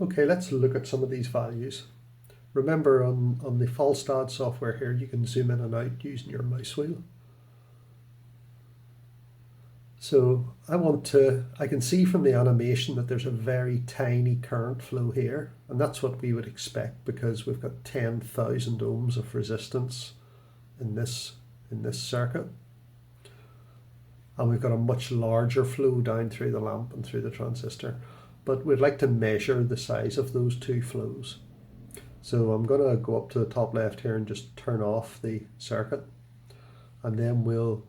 Okay, let's look at some of these values. Remember on the full start software here, you can zoom in and out using your mouse wheel. So I can see from the animation that there's a very tiny current flow here, and that's what we would expect because we've got 10,000 ohms of resistance in this circuit. And we've got a much larger flow down through the lamp and through the transistor. But we'd like to measure the size of those two flows. So I'm going to go up to the top left here and just turn off the circuit. And then we'll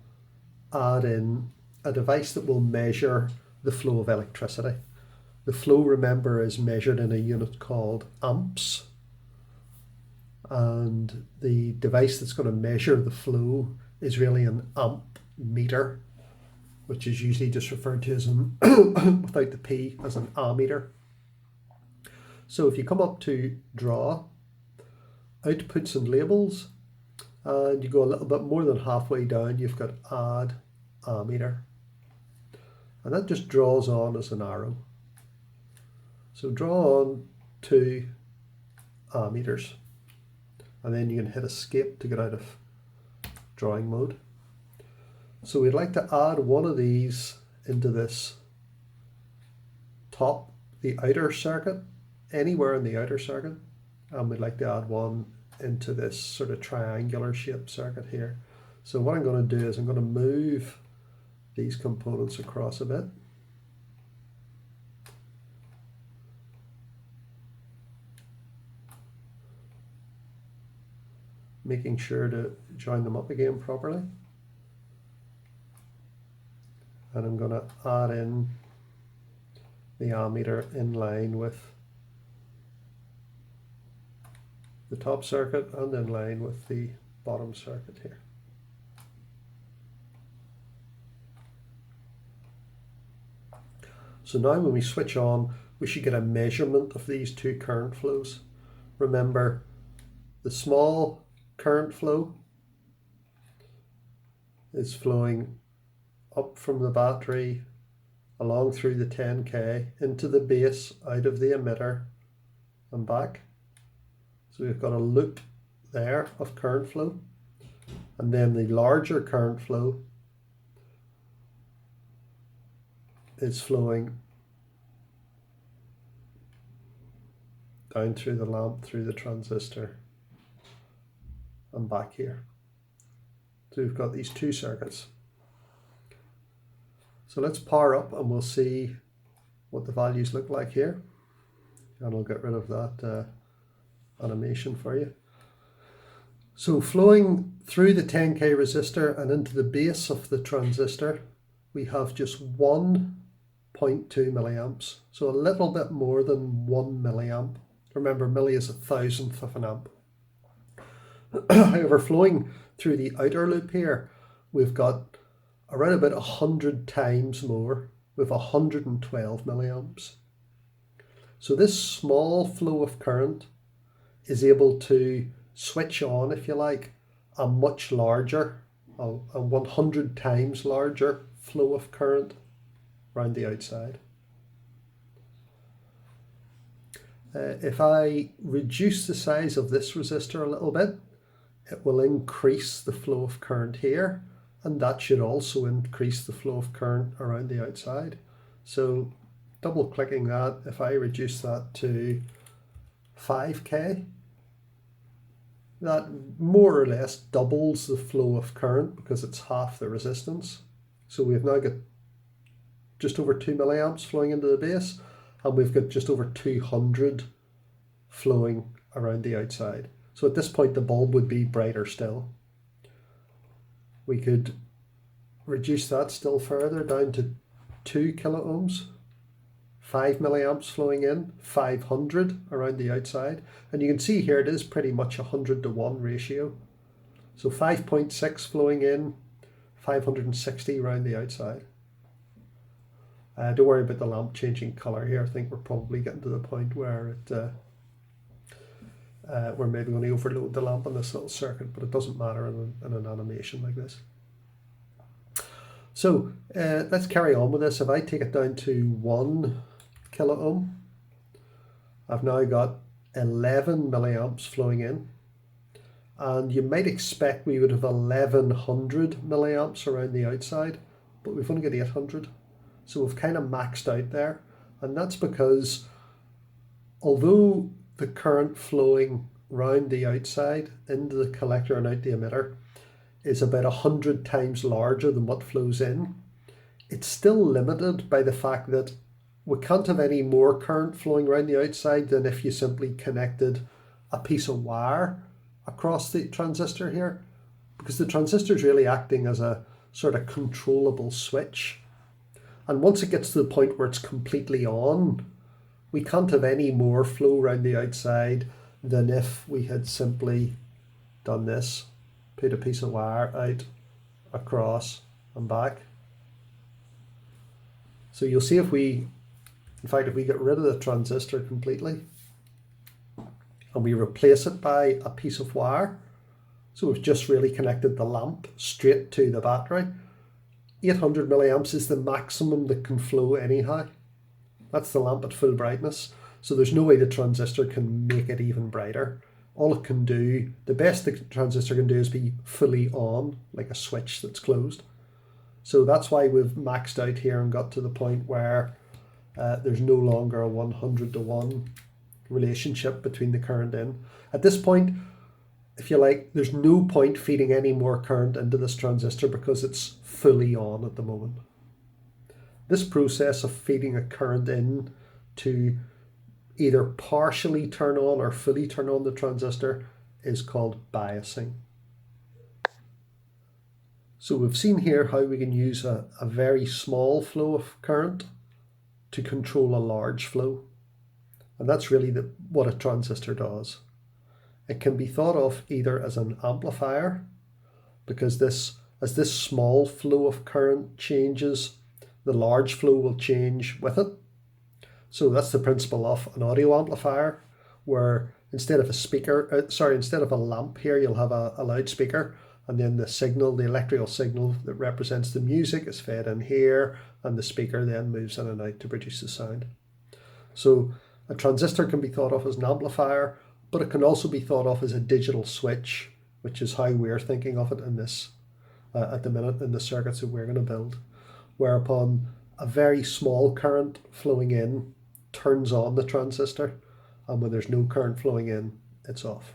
add in a device that will measure the flow of electricity. The flow, remember, is measured in a unit called amps. And the device that's going to measure the flow is really an amp meter, which is usually just referred to as an without the P as an ammeter. So if you come up to Draw, Outputs and Labels, and you go a little bit more than halfway down, you've got Add Ammeter. And that just draws on as an arrow. So draw on two ammeters. And then you can hit Escape to get out of drawing mode. So we'd like to add one of these into this the outer circuit, anywhere in the outer circuit. And we'd like to add one into this sort of triangular shaped circuit here. So what I'm going to do is I'm going to move these components across a bit. Making sure to join them up again properly. And I'm going to add in the ammeter in line with the top circuit and in line with the bottom circuit here. So now when we switch on, we should get a measurement of these two current flows. Remember, the small current flow is flowing up from the battery along through the 10K into the base, out of the emitter and back. So we've got a loop there of current flow, and then the larger current flow is flowing down through the lamp, through the transistor and back here. So we've got these two circuits. So let's power up and we'll see what the values look like here. And I'll get rid of that animation for you. So flowing through the 10K resistor and into the base of the transistor, we have just 1.2 milliamps. So a little bit more than 1 milliamp. Remember, milli is a thousandth of an amp. However, flowing through the outer loop here, we've got around about 100 times more, with 112 milliamps. So this small flow of current is able to switch on, if you like, a much larger, a 100 times larger flow of current around the outside. If I reduce the size of this resistor a little bit, it will increase the flow of current here, and that should also increase the flow of current around the outside. So double clicking that, if I reduce that to 5K, that more or less doubles the flow of current because it's half the resistance. So we've now got just over 2 milliamps flowing into the base, and we've got just over 200 flowing around the outside. So at this point the bulb would be brighter still. We could reduce that still further down to 2 kilo ohms, 5 milliamps flowing in, 500 around the outside. And you can see here it is pretty much 100-to-1 ratio. So 5.6 flowing in, 560 around the outside. Don't worry about the lamp changing color here. I think we're probably getting to the point where we're maybe going to overload the lamp on this little circuit, but it doesn't matter in an animation like this. So let's carry on with this. If I take it down to 1 kilo ohm, I've now got 11 milliamps flowing in, and you might expect we would have 1100 milliamps around the outside, but we've only got 800. So we've kind of maxed out there, and that's because although the current flowing round the outside into the collector and out the emitter is about 100 times larger than what flows in, it's still limited by the fact that we can't have any more current flowing around the outside than if you simply connected a piece of wire across the transistor here, because the transistor is really acting as a sort of controllable switch. And once it gets to the point where it's completely on, we can't have any more flow around the outside than if we had simply done this, put a piece of wire out, across and back. So you'll see if we get rid of the transistor completely and we replace it by a piece of wire, so we've just really connected the lamp straight to the battery, 800 milliamps is the maximum that can flow anyhow. That's the lamp at full brightness, so there's no way the transistor can make it even brighter. All it can do, the best the transistor can do is be fully on, like a switch that's closed. So that's why we've maxed out here and got to the point where there's no longer a 100-to-1 relationship between the current in. At this point, if you like, there's no point feeding any more current into this transistor because it's fully on at the moment. This process of feeding a current in to either partially turn on or fully turn on the transistor is called biasing. So we've seen here how we can use a very small flow of current to control a large flow. And that's really what a transistor does. It can be thought of either as an amplifier, because as this small flow of current changes, the large flow will change with it. So that's the principle of an audio amplifier, where instead of a lamp here, you'll have a loudspeaker, and then the signal, the electrical signal that represents the music, is fed in here, and the speaker then moves in and out to produce the sound. So a transistor can be thought of as an amplifier, but it can also be thought of as a digital switch, which is how we're thinking of it in this, at the minute, in the circuits that we're going to build, whereupon a very small current flowing in turns on the transistor, and when there's no current flowing in, it's off.